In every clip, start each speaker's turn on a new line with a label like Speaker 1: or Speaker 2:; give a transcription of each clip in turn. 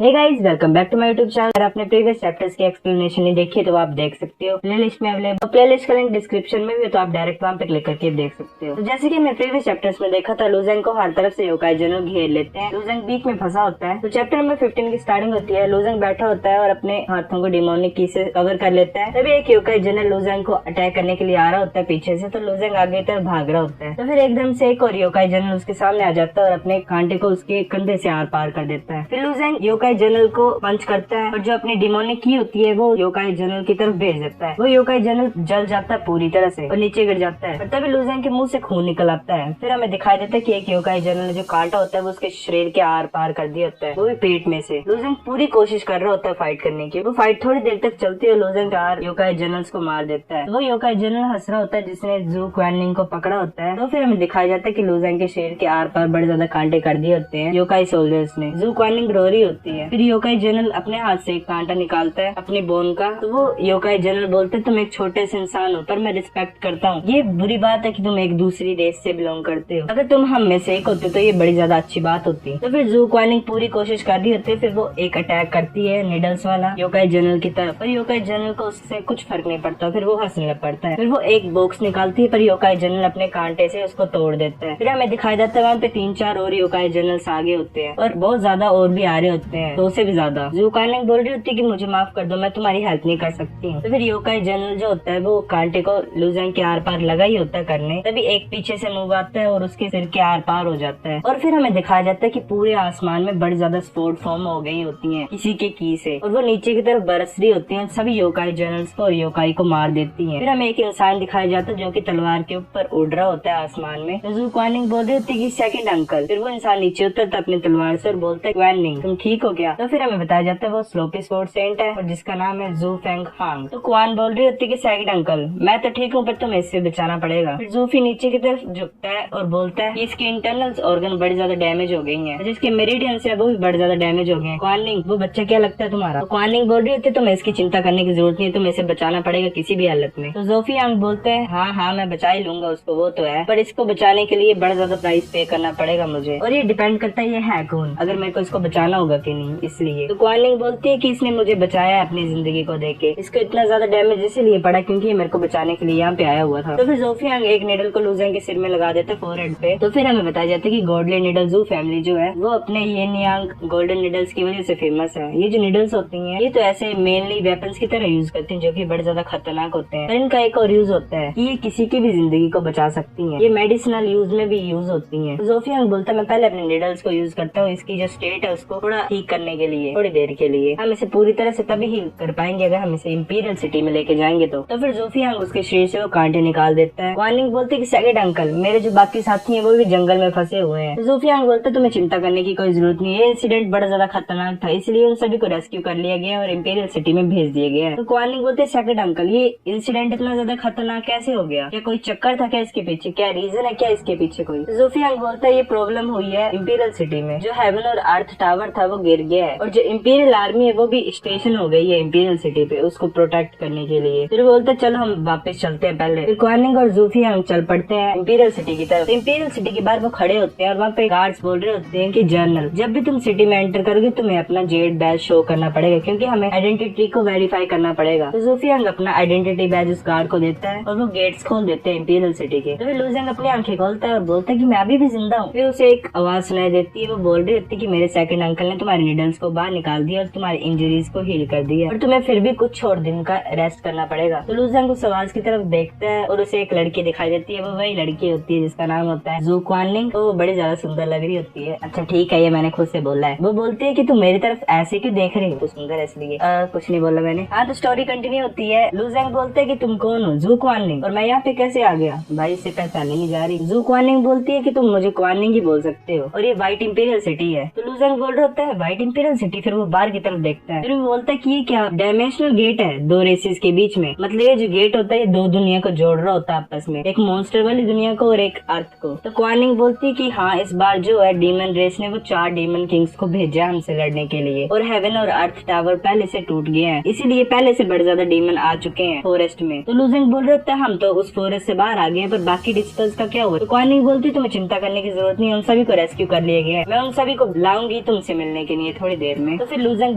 Speaker 1: Hey guys, welcome back to my YouTube channel. अगर आपने previous chapters की explanation नहीं देखी तो आप देख सकते हो, प्लेलिस्ट में अवेलेबल। प्लेलिस्ट का लिंक डिस्क्रिप्शन में भी है, तो आप डायरेक्ट वहां पे क्लिक करके देख सकते हो। तो जैसे कि हमने प्रीवियस चैप्टर्स में देखा था, लूजेंग को हर तरफ से योकाई जनरल घेर लेते हैं। लूजेंग बीच में फंसा होता है। तो चैप्टर नंबर 15 की स्टार्टिंग होती है। लूजेंग बैठा होता है और अपने हाथों को डिमोनिक की से कवर कर लेता है। तभी एक योकाई जनरल लूजेंग को अटैक करने के लिए आ रहा होता है पीछे से। तो लूजेंग आगे तरफ भाग रहा होता है। तो फिर एकदम से एक और योकाई जनरल उसके सामने आ जाता है और अपने कांटे को उसके कंधे से आर पार कर देता है। फिर लूजेंग योकाई जनरल को पंच करता है और जो अपनी डिमोनिक की होती है वो योकाई जनरल की तरफ भेज देता है। वो योकाई जनरल जल जाता है पूरी तरह से और नीचे गिर जाता है। और तभी लूजेंग के मुंह से खून निकल आता है। फिर हमें दिखाई देता है कि एक योकाई जनरल ने जो कांटा होता है वो उसके शरीर के आर पार कर दिया होता है, वो भी पेट में से। लूजेंग पूरी कोशिश कर रहा होता है फाइट करने की। वो फाइट थोड़ी देर तक चलती है। लूजेंग 4 योकाई जनरल्स को मार देता है। वो योकाई जनरल हंस रहा होता है जिसने जू क्वानलिंग को पकड़ा होता है। तो फिर हमें दिखाया जाता है कि लूजेंग के शरीर के आर पार बड़े ज्यादा कांटे कर दिए होते हैं योकाई सोल्जर्स ने। जू क्वानलिंग रो रही होती है। फिर योकाई जनरल अपने हाथ से एक कांटा निकालता है अपनी बोन का। तो वो योकाई जनरल बोलते तुम एक छोटे से इंसान हो पर मैं रिस्पेक्ट करता हूँ। ये बुरी बात है कि तुम एक दूसरी रेस से बिलोंग करते हो। अगर तुम हम में से एक होते तो ये बड़ी ज्यादा अच्छी बात होती। तो फिर जू क्वानलिंग पूरी कोशिश कर रही होती है। फिर वो एक अटैक करती है निडल्स वाला योकाई जनरल की तरफ। पर योकाई जनरल को उससे कुछ फर्क नहीं पड़ता। फिर वो हंसने लग पड़ता है। फिर वो एक बॉक्स निकालती है पर योकाई जनरल अपने कांटे से उसको तोड़ देता है। फिर हमें दिखाई देता है वहाँ पे 3-4 और योकाई जनरल्स आगे होते हैं और बहुत ज्यादा और भी आ रहे होते हैं, 2 से भी ज्यादा। जू क्वानलिंग बोल रही होती है कि मुझे माफ कर दो, मैं तुम्हारी हेल्प नहीं कर सकती हूँ। तो फिर योकाई जनरल जो होता है वो कांटे को लूजेंग के आर पार लगा ही होता है करने। तभी एक पीछे से मूव आता है और उसके सिर के आर पार हो जाता है। और फिर हमें दिखाया जाता है कि पूरे आसमान में बड़ी ज्यादा स्पोर्ट फॉर्म हो गई होती है किसी के की से, और वो नीचे की तरफ बरस रही होती है। सभी योकाई जनरल्स को और योकाई को मार देती है। फिर हमें एक इंसान दिखाया जाता है जो की तलवार के ऊपर उड़ रहा होता है आसमान में। तो जू क्वानलिंग बोल रही होती है कि सेकंड अंकल। फिर वो इंसान नीचे उतरता अपनी तलवार से और बोलता है क्वानलिंग तुम ठीक हो क्या। तो फिर हमें बताया जाता है वो स्लोपी स्वॉर्ड सेंट है और जिसका नाम है जू फेंग हांग। तो क्वान बोल रही होती है कि सेकंड अंकल मैं तो ठीक हूँ पर तुम्हें इससे बचाना पड़ेगा। फिर जूफी नीचे की तरफ झुकता है और बोलता है कि इसके इंटरनल ऑर्गन बड़ी ज्यादा डैमेज हो गई हैं, जिसके मेरिडियंस है वो भी बड़े ज्यादा डैमेज हो गए हैं। क्वानलिंग वो बच्चा क्या लगता है तुम्हारा। तो क्वानलिंग बोल रही होती है तुम्हें इसकी चिंता करने की जरूरत नहीं है, तुम्हें इसे बचाना पड़ेगा किसी भी हालत में। तो जूफी हांग बोलते हैं हाँ मैं बचा ही लूंगा उसको, वो तो है, पर इसको बचाने के लिए बड़ा ज्यादा प्राइस पे करना पड़ेगा मुझे, और ये डिपेंड करता है ये है कौन, अगर मेरे को इसको बचाना होगा कि नहीं इसलिए। तो क्वानलिंग बोलती है कि इसने मुझे बचाया है अपनी जिंदगी को देके, इसको इतना ज्यादा डैमेज इसीलिए पड़ा क्योंकि ये मेरे को बचाने के लिए यहाँ पे आया हुआ था। तो फिर जूफी हांग एक निडल को लूजेंग के सिर में लगा देते फोरहेड पे। तो फिर हमें बताया जाता है कि गॉडली निडल जू फैमिली जो है वो अपने येन यांग गोल्डन निडल्स की वजह से फेमस है। ये जो निडल्स होती हैं ये तो ऐसे मेनली वेपन्स की तरह यूज करती हैं जो कि बड़े ज्यादा खतरनाक होते हैं। इनका एक और यूज होता है कि ये किसी की भी जिंदगी को बचा सकती हैं। ये मेडिसिनल यूज में भी यूज होती हैं। जूफी हांग बोलता है मैं पहले अपने निडल्स को यूज करता हूँ इसकी जो स्टेट है उसको थोड़ा ठीक करने के लिए, थोड़ी देर के लिए। हम इसे पूरी तरह से तभी हील कर पाएंगे अगर हम इसे इंपीरियल सिटी में लेके जाएंगे। तो फिर जूफी हांग उसके शरीर से वो कांटे निकाल देता है। क्वानलिंग बोलती है कि सेकंड अंकल मेरे जो बाकी साथी हैं वो भी जंगल में फंसे हुए हैं। तो जूफी हांग बोलता है तुम्हें चिंता करने की कोई जरूरत नहीं है, ये इंसिडेंट बड़ा ज्यादा खतरनाक था इसलिए उन सभी को रेस्क्यू कर लिया गया और इंपीरियल सिटी में भेज दिया गया है। तो क्वानलिंग बोलते हैं सेकंड अंकल ये इंसिडेंट इतना ज्यादा खतरनाक कैसे हो गया, क्या कोई चक्कर था क्या इसके पीछे, क्या रीजन है क्या इसके पीछे कोई। तो जूफी हांग बोलता है ये प्रॉब्लम हुई है इंपीरियल सिटी में, जो हेवन और अर्थ टावर था वो गिर गया है और जो इंपीरियल आर्मी है वो भी स्टेशन हो गई है इंपीरियल सिटी पे उसको प्रोटेक्ट करने के लिए। फिर बोलते चलो हम वापस चलते हैं पहले। फिर क्वानलिंग और जूफी हांग चल पड़ते हैं इंपीरियल सिटी की तरफ। इंपीरियल सिटी के बाहर वो खड़े होते हैं और वहाँ पे गार्ड्स बोल रहे होते हैं कि जर्नल जब भी तुम सिटी में एंटर करोगे तुम्हें अपना जेड बैज शो करना पड़ेगा क्योंकि हमें आइडेंटिटी को वेरीफाई करना पड़ेगा। तो जूफी हांग अपना आइडेंटिटी बैज उस गार्ड को देता है और वो गेट्स खोल देते हैं इंपीरियल सिटी के। तो फिर लूजेंग अपनी आंखें खोलता है और बोलता है कि मैं अभी भी जिंदा हूँ। फिर उसे एक आवाज सुनाई देती है, वो बोल रही होती है कि मेरे सेकंड अंकल ने तुम्हारे निडल्स को बाहर निकाल दिया और तुम्हारी इंजरीज को हील कर दिया और तुम्हें फिर भी कुछ और दिन का रेस्ट करना पड़ेगा। तो लूजेंग उस आवाज की तरफ देखता है और उसे एक लड़की दिखाई देती है। वो वही लड़की होती है जिसका नाम होता है जू क्वानलिंग। तो वो बड़ी ज्यादा सुंदर लग रही होती है। अच्छा ठीक है ये मैंने खुद से बोला है। वो बोलती है कि तुम मेरी तरफ ऐसे क्यों देख रही हो, तो सुंदर है इसलिए। कुछ नहीं बोला मैंने। हाँ तो स्टोरी कंटिन्यू होती है। लूजेंग बोलते है कि तुम कौन हो, जू क्वानलिंग, और मैं यहाँ पे कैसे आ गया, भाई इससे पहचाने नहीं जा रही। जू क्वानलिंग बोलती है कि तुम मुझे क्वानलिंग ही बोल सकते हो और ये व्हाइट इंपीरियल सिटी है। तो लूजेंग बोल रहा होता है व्हाइट इंपीरियल सिटी। फिर वो बाहर की तरफ देखता है। फिर वो बोलता है कि ये क्या डायमेंशनल गेट है 2 रेसेस के बीच में, मतलब ये जो गेट होता है ये 2 दुनिया को जोड़ रहा होता है आपस में, एक मॉन्स्टर वाली दुनिया को और एक अर्थ को। तो क्वानलिंग बोलती है कि हाँ इस बार जो है डीमन रेस ने वो 4 डीमन किंग्स को भेजा हमसे लड़ने के लिए और हेवन और अर्थ टावर पहले से टूट गए हैं, इसीलिए पहले से बड़े ज्यादा डीमन आ चुके हैं फॉरेस्ट में। तो लूजेंग बोल रहे होता है हम तो उस फॉरेस्ट से बाहर आ गए हैं पर बाकी डिजिटल्स का क्या हुआ। तो क्वानलिंग बोलती है तुम्हें चिंता करने की जरूरत नहीं, उन सभी को रेस्क्यू कर लिया गया है, मैं उन सभी को लाऊंगी तुमसे मिलने के लिए, जाएंगे थोड़ी देर में। तो फिर लूजेंग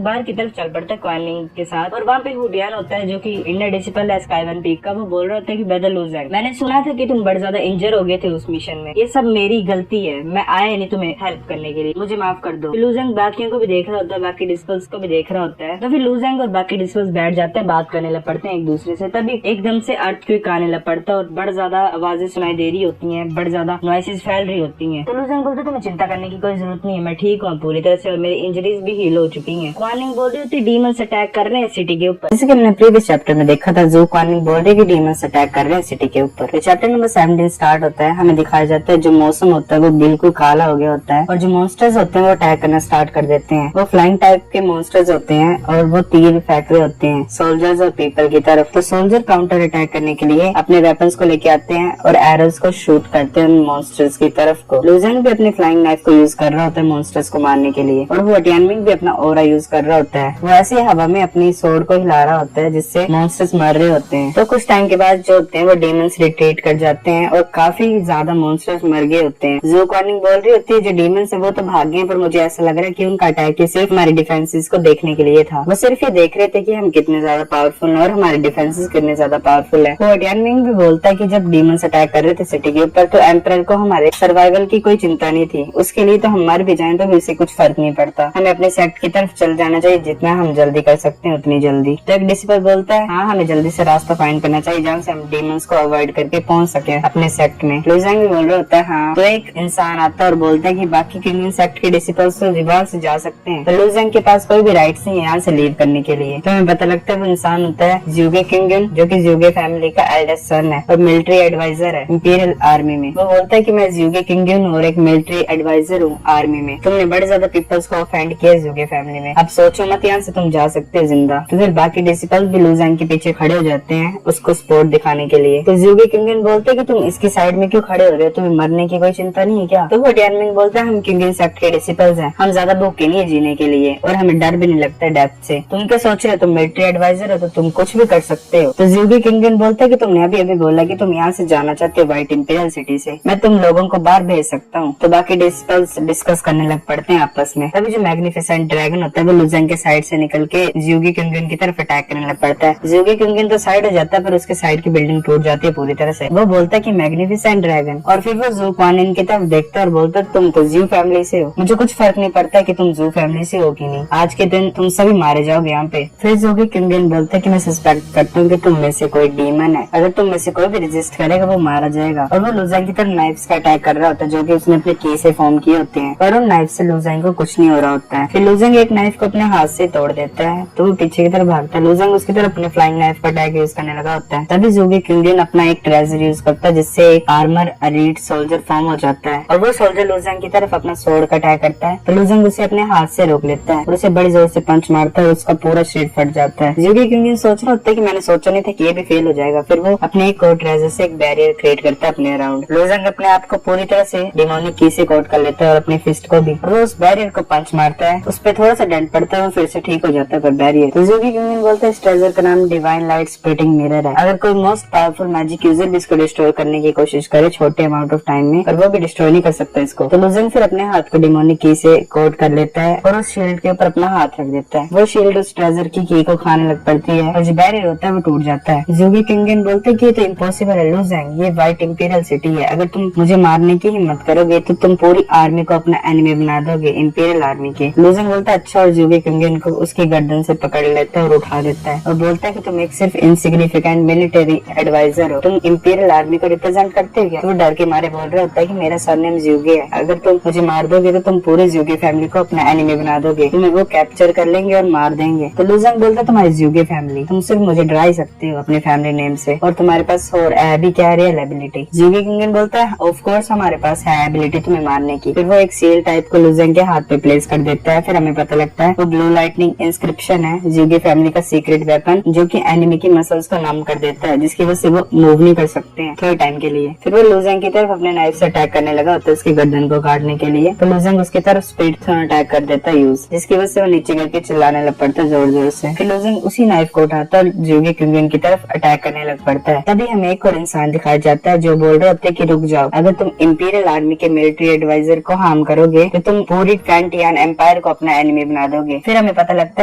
Speaker 1: बाहर की तरफ चल पड़ता है क्वान लिंग के साथ, और वहाँ पे हुडियान होता है जो कि इंडिया डिसिपल है स्काई वन पीक का। वो बोल रहा होता है कि ब्रदर लूजेंग, मैंने सुना था कि तुम बड़े ज्यादा इंजर हो गए थे उस मिशन में, ये सब मेरी गलती है, मैं आया नहीं तुम्हें हेल्प करने के लिए, मुझे माफ कर दो। लूजेंग बाकियों को भी देख रहा होता है, बाकी डिसिपल्स को भी देख रहा होता है। तो फिर लूजेंग और बाकी डिसिपल्स बैठ जाते हैं, बात करने लग पड़ते हैं एक दूसरे से। तभी एकदम से अर्थक्वेक आने लग पड़ता है और बड़ा ज्यादा आवाजें सुनाई दे रही होती है, बड़ा ज्यादा नॉइसेस फैल रही होती है। तो लूजेंग बोलते तुम्हें चिंता करने की कोई जरूरत नहीं है, मैं ठीक हूँ पूरी तरह से और मेरी इंजरीज भी हील हो चुकी है। क्वान लिंग बोल रही होती डीमंस अटैक कर रहे हैं सिटी के ऊपर, जैसे कि हमने प्रीवियस चैप्टर में देखा था। जो क्वान लिंग बोल रही है कि डीमंस अटैक कर रहे हैं सिटी के ऊपर। तो चैप्टर नंबर 17 स्टार्ट होता है, हमें दिखाया जाता है जो मौसम होता है वो बिल्कुल काला हो गया होता है और जो मॉन्स्टर्स होते हैं वो अटैक करना स्टार्ट कर देते हैं। वो फ्लाइंग टाइप के मॉन्स्टर्स होते हैं और वो तीर फेंक रहे होते हैं सोल्जर्स और पीपल की तरफ। तो सोल्जर काउंटर अटैक करने के लिए अपने वेपन्स को लेके आते हैं और एरोज को शूट करते हैं उन मॉन्स्टर्स की तरफ को। लूजेंग भी अपनी फ्लाइंग नाइफ को यूज कर रहा होता है मॉन्स्टर्स को मारने के लिए, और वो टियानमिंग भी अपना ओरा यूज कर रहा होता है। वो ऐसे हवा में अपनी सोर्ड को हिला रहा होता है जिससे मॉन्स्टर्स मर रहे होते हैं। तो कुछ टाइम के बाद जो होते हैं वो डीमंस रिट्रीट कर जाते हैं और काफी ज्यादा मॉन्स्टर्स मर गए होते हैं। जो क्वान लिंग बोल रही होती है जो डीमंस है वो तो भाग गए, पर मुझे ऐसा लग रहा है कि उनका अटैक सिर्फ हमारे डिफेंसेस को देखने के लिए था। वो सिर्फ ये देख रहे थे कि हम कितने ज्यादा पावरफुल हैं और हमारे डिफेंसेस कितने ज्यादा पावरफुल है। वो टियानमिंग भी बोलता है कि जब डीमंस अटैक कर रहे थे सिटी के ऊपर तो एम्परर को हमारे सर्वाइवल की कोई चिंता नहीं थी, उसके लिए तो हम मर भी जाएं तो भी उसे कुछ फर्क नहीं पड़ता, हमें अपने सेक्ट की तरफ चल जाना चाहिए, जितना हम जल्दी कर सकते हैं उतनी जल्दी। तो एक डिसिपल बोलता है हाँ हमें जल्दी से रास्ता फाइंड करना चाहिए जहाँ से हम डीमंस को अवॉइड करके पहुंच सके अपने सेक्ट में। लूजेंग भी बोल रहा होता है हाँ। तो एक इंसान आता है और बोलता है कि बाकी क्रिमिनल सेक्ट के डिसिपल्स तो रिवार से जा सकते हैं, तो लूजेंग के पास कोई भी राइट्स नहीं है यहाँ से लीव करने के लिए। तो हमें पता लगता है वो इंसान होता है ज्यूगे किंगन, जो कि ज्यूगे फैमिली का एल्डेस्ट सन है और मिलिट्री एडवाइजर है इंपीरियल आर्मी में। वो बोलता है कि मैं ज्यूगे किंगन हूँ और एक मिलिट्री एडवाइजर हूँ आर्मी में, तुमने बड़े ज्यादा पीपल्स को ऑफेंड किया ज्यूगे फैमिली में, अब सोचो मत यहाँ से तुम जा सकते हो जिंदा। तो फिर बाकी डिसिपल्स भी लूजेंग के पीछे खड़े हो जाते हैं उसको सपोर्ट दिखाने के लिए। तो ज्यूगे किंगन बोलते हैं कि तुम इसकी साइड में क्यों खड़े हो रहे हो, तुम्हें मरने की कोई चिंता नहीं है क्या? तो वो टियानमिंग बोलता है हम किंगन सेक्ट के डिसिपल्स हैं, हम ज्यादा भूखे नहीं है जीने के लिए और हमें डर भी नहीं लगता डेथ से। तुम क्या सोच रहे हो, तुम मिलिट्री एडवाइजर हो तो तुम कुछ भी कर सकते हो। तो ज्यूगे किंगन बोलता है कि तुमने अभी अभी बोला कि तुम यहाँ से जाना चाहते हो व्हाइट इंपीरियल सिटी से, मैं तुम लोगों को बाहर भेज सकता हूँ। तो बाकी डिसिपल्स डिस्कस करने लग पड़ते हैं आपस में। तभी जो मैग्निफिसेंट ड्रैगन होता है वो लूजेंग के साइड से निकल के ज्यूगे किंगन की तरफ अटैक करने लग पड़ता है। ज्यूगे किंगन तो साइड हो जाता है पर उसके साइड की बिल्डिंग टूट जाती है पूरी तरह से। वो बोलता है कि मैग्निफिसेंट ड्रैगन, और फिर वो जू क्वान लिंग की तरफ देखता है और बोलता है तुम तो जू फैमिली से हो, मुझे कुछ फर्क नहीं पड़ता कि तुम जू फैमिली से हो कि नहीं, आज के दिन तुम सभी मारे जाओगे यहाँ पे। फिर ज्यूगे किंगन बोलता है कि मैं सस्पेक्ट करता हूँ कि तुम में से कोई डीमन है, अगर तुम में से कोई भी रेजिस्ट करेगा वो मारा जाएगा। और वो लूजेंग की तरफ नाइफ्स का अटैक कर रहा होता है जो कि उसने अपने की से फॉर्म किए होते हैं, पर उन नाइफ से लूजेंग को कुछ नहीं हो रहा होता है। फिर लूजेंग एक नाइफ को अपने हाथ से तोड़ देता है तो वो पीछे की तरफ भागता है। लूजेंग उसकी तरफ अपने फ्लाइंग नाइफ का अटैक यूज करने लगा होता है। तभी ज्यूगे किंगन अपना एक ट्रेजर यूज करता है जिससे एक आर्मर अरीड सोल्जर फॉर्म हो जाता है और वो सोल्जर लूजेंग की तरफ अपना सोर्ड का अटैक करता है। तो लूजेंग उसे अपने हाथ से रोक लेता है और उसे बड़ी जोर से पंच मारता है, उसका पूरा शरीर फट जाता है। ज्यूगे किंगन सोच रहा होता है कि मैंने सोचा नहीं था कि ये भी फेल हो जाएगा। फिर वो अपने एक कोड ट्रेजर से एक बैरियर क्रिएट करता है अपने अराउंड। लूजेंग अपने आप को पूरी तरह से डिमोनिक की से कोट कर लेता है और अपनी फिस्ट को भी, और वो उस बैरियर को पंच मारता है, उस पर थोड़ा सा डेंट पड़ता है और फिर से ठीक हो जाता है पर बैरियर। तो ज्यूगे किंगन बोलता है इस ट्रेजर का नाम डिवाइन लाइट स्प्लिटिंग मिरर है, अगर कोई मोस्ट पावरफुल मैजिक यूजर भी इसको डिस्ट्रॉय करने की कोशिश करे छोटे अमाउंट ऑफ टाइम में, पर वो भी डिस्ट्रॉय नहीं कर सकता इसको। तो लूजेंग फिर अपने हाथ को डिमोनिक की से कोट कर लेता है और उस शील्ड के ऊपर अपना हाथ रख देता है। वो शील्ड उस ट्रेजर की को खाने लग पड़ती है और जो बैरियर होता है वो टूट जाता है। ज्यूगे किंगन बोलते हैं कि ये तो इम्पॉसिबल है लूजेंग, ये व्हाइट इंपीरियल सिटी है, अगर तुम मुझे मारने की हिम्मत करोगे तो तुम पूरी आर्मी को अपना एनिमी बना दोगे इंपीरियल आर्मी के। लूजेंग बोलता है अच्छा, और ज्यूगे किंगन को उसकी गर्दन से पकड़ लेता है और उठा देता है और बोलता है कि तुम एक सिर्फ इनसिग्निफिकेंट मिलिट्री एडवाइजर हो, तुम इंपीरियल आर्मी को रिप्रेजेंट करते हो क्या? तो वो डर के मारे बोल रहा होता है कि मेरा सरनेम ज्यूगे है, अगर तुम मुझे मार दोगे तो तुम पूरे ज्यूगे फैमिली को अपना एनिमी बना दोगे, तुम्हें वो कैप्चर कर लेंगे और मार देंगे। तो लूजेंग बोलता है तुम्हारी ज्यूगे फैमिली, तुम सिर्फ मुझे डरा ही सकते हो अपने फैमिली नेम से, और तुम्हारे पास और भी क्या रियल एबिलिटी? ज्यूगे किंगन बोलता है ऑफ कोर्स हमारे पास है एबिलिटी तुम्हें मारने की। फिर वो एक सील टाइप को लूजेंग के हाथ पे प्लेस कर देता है। फिर हमें पता लगता है वो ब्लू लाइटनिंग इंस्क्रिप्शन है ज्यूगे फैमिली का सीक्रेट वेपन, जो कि एनिमी की मसल्स को नम कर देता है जिसकी वजह से वो मूव नहीं कर सकते हैं थोड़े टाइम के लिए। फिर वो लूजेंग की तरफ अपने नाइफ से अटैक करने लगा होता है उसकी गर्दन को काटने के लिए। तो लूजेंग उसकी तरफ स्पीड थ्रो अटैक कर देता है यूज, जिसकी वजह से वो नीचे करके चिल्लाने लग पड़ता है जोर जोर से। फिर लूजेंग उसी नाइफ को उठाता है ज्यूगे किंगन की तरफ अटैक करने लग पड़ता है। तभी हमें एक और इंसान दिखाया जाता है जो बोल रहे होते हैं कि रुक जाओ, अगर तुम इंपीरियल आर्मी के मिलिट्री एडवाइजर को हार्म करोगे तो तुम पूरी फैंटियान एम्पायर एम्पायर को अपना एनिमी बना दोगे। फिर हमें पता लगता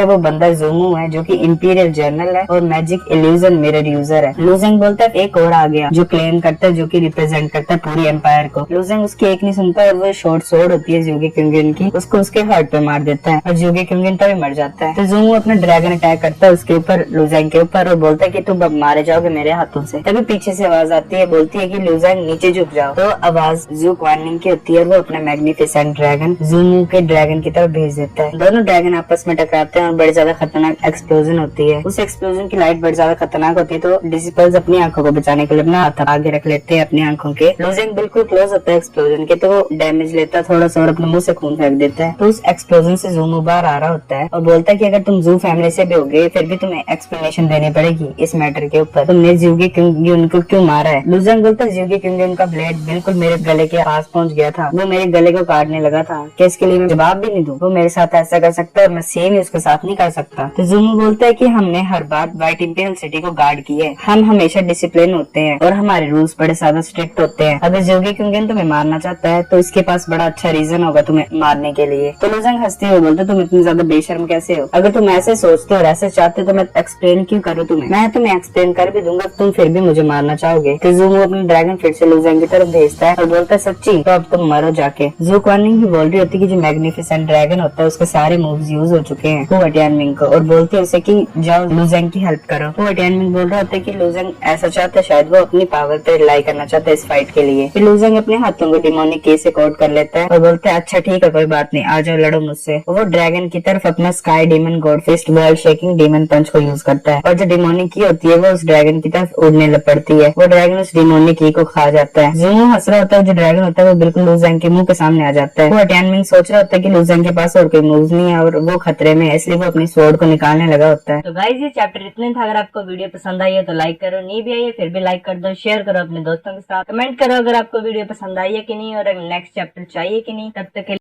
Speaker 1: है वो बंदा ज़ूमू है जो कि इंपीरियल जर्नल है और मैजिक इल्यूजन मिरर यूजर है। लूजेंग बोलता है एक और आ गया जो क्लेम करता है, जो कि रिप्रेजेंट करता है पूरी एम्पायर को। लूजेंग उसकी एक नहीं सुनता और वो शॉर्ट स्वॉर्ड होती है ज्यूगे क्योंगिन की, उसको उसके हार्ट पे मार देता है और ज्यूगे क्योंगिन तभी मर जाता है। तो ज़ूमू अपना ड्रैगन अटैक करता है उसके ऊपर, लूजेंग के ऊपर, और बोलता है कि तुम अब मारे जाओगे मेरे हाथों से। तभी पीछे से आवाज आती है, बोलती है कि लूजेंग नीचे झुक जाओ। तो आवाज जू क्वानिंग की होती है, वो अपना मैग्निफिसेंट ड्रैगन ज़ूमू के ड्रैगन की तरफ भेज देता है। दोनों ड्रैगन आपस में टकराते हैं और बड़ी ज्यादा खतरनाक एक्सप्लोजन होती है। उस एक्सप्लोजन की लाइट बड़ी ज्यादा खतरनाक होती है, तो डिसिपल्स अपनी आंखों को बचाने के लिए अपना हाथ आगे रख लेते हैं अपनी आंखों के। लूजेंग बिल्कुल क्लोज होता है एक्सप्लोजन के, तो वो डैमेज लेता है थोड़ा सा और अपने मुंह से खून फेंक देता है। तो उस एक्सप्लोजन से ज़ूमू बाहर आ रहा होता है और बोलता है कि अगर तुम जू फैमिली से भी होगे फिर भी तुम्हें एक्सप्लेनेशन देनी पड़ेगी इस मैटर के ऊपर, तुमने ज्यूगे क्योंगिन को क्यों मारा है। लूजेंग बोलता है ज्यूगे क्योंगिन का ब्लेड बिल्कुल मेरे गले के पास पहुंच गया था, वो मेरे गले को काटने लगा था, कि इसके लिए मैं जवाब भी नहीं दूं। वो मेरे साथ ऐसा कर सकता है और मैं सेम ही उसके साथ नहीं कर सकता। तो ज़ूमू बोलता है कि हमने हर बार व्हाइट इंपीरियल सिटी को गार्ड किया है, हम हमेशा डिसिप्लिन होते हैं और हमारे रूल्स बड़े ज्यादा स्ट्रिक्ट होते हैं। अगर ज्यूगे क्योंगिन तुम्हें मारना चाहता है तो इसके पास बड़ा अच्छा रीजन होगा तुम्हें मारने के लिए। तो लूजेंग हंसते हुए बोलते तुम इतनी ज्यादा बेशर्म कैसे हो, अगर तुम ऐसे सोचते हो और ऐसे चाहते हो तो मैं एक्सप्लेन क्यों करूँ तुम्हें, मैं तुम्हें एक्सप्लेन कर भी दूंगा, तुम फिर भी मुझे मारना चाहोगे। तो ज़ूमू अपने ड्रैगन फिर से लूजेंग की तरफ भेजता है और बोलता है सच्ची, तो अब तुम मरो जाके। जू क्वानिंग भी बोल रही होती है कि जो मैग्निफिसेंट ड्रैगन होता है उसके सारे मूव्स यूज हो चुके हैं वो टियानमिंग को, और बोलते है उसे कि जाओ लूजेंग की हेल्प करो। वो टियानमिंग बोल रहा होता है कि लूजेंग ऐसा चाहता है, शायद वो अपनी पावर पे रिलाई करना चाहता है इस फाइट के लिए। फिर लूजेंग अपने हाथों को डिमोनिक की से कोट कर लेता है और बोलता है अच्छा ठीक है कोई बात नहीं, आ जाओ लड़ो मुझसे। वो ड्रैगन की तरफ अपना sky demon god fist world shaking demon punch को यूज करता है और जो डिमोनिक की होती है वो उस ड्रैगन की तरफ उड़ने लग पड़ती है। वो ड्रैगन उस डिमोनिक की को खा जाता है। ज़ूमू हंस रहा होता है, जो ड्रैगन होता है वो बिल्कुल लूजेंग के मुंह के सामने आ जाता है। वो टियानमिंग सोच रहा होता है कि लूजेंग के पास और कोई मूव नहीं है और वो खतरे में है, इसलिए वो अपनी स्वॉर्ड को निकालने लगा होता है। तो गाइस ये चैप्टर इतने था, अगर आपको वीडियो पसंद आई है तो लाइक करो, नहीं भी आई है फिर भी लाइक कर दो, शेयर करो अपने दोस्तों के साथ, कमेंट करो अगर आपको वीडियो पसंद आई है कि नहीं और नेक्स्ट चैप्टर चाहिए कि नहीं। तब तक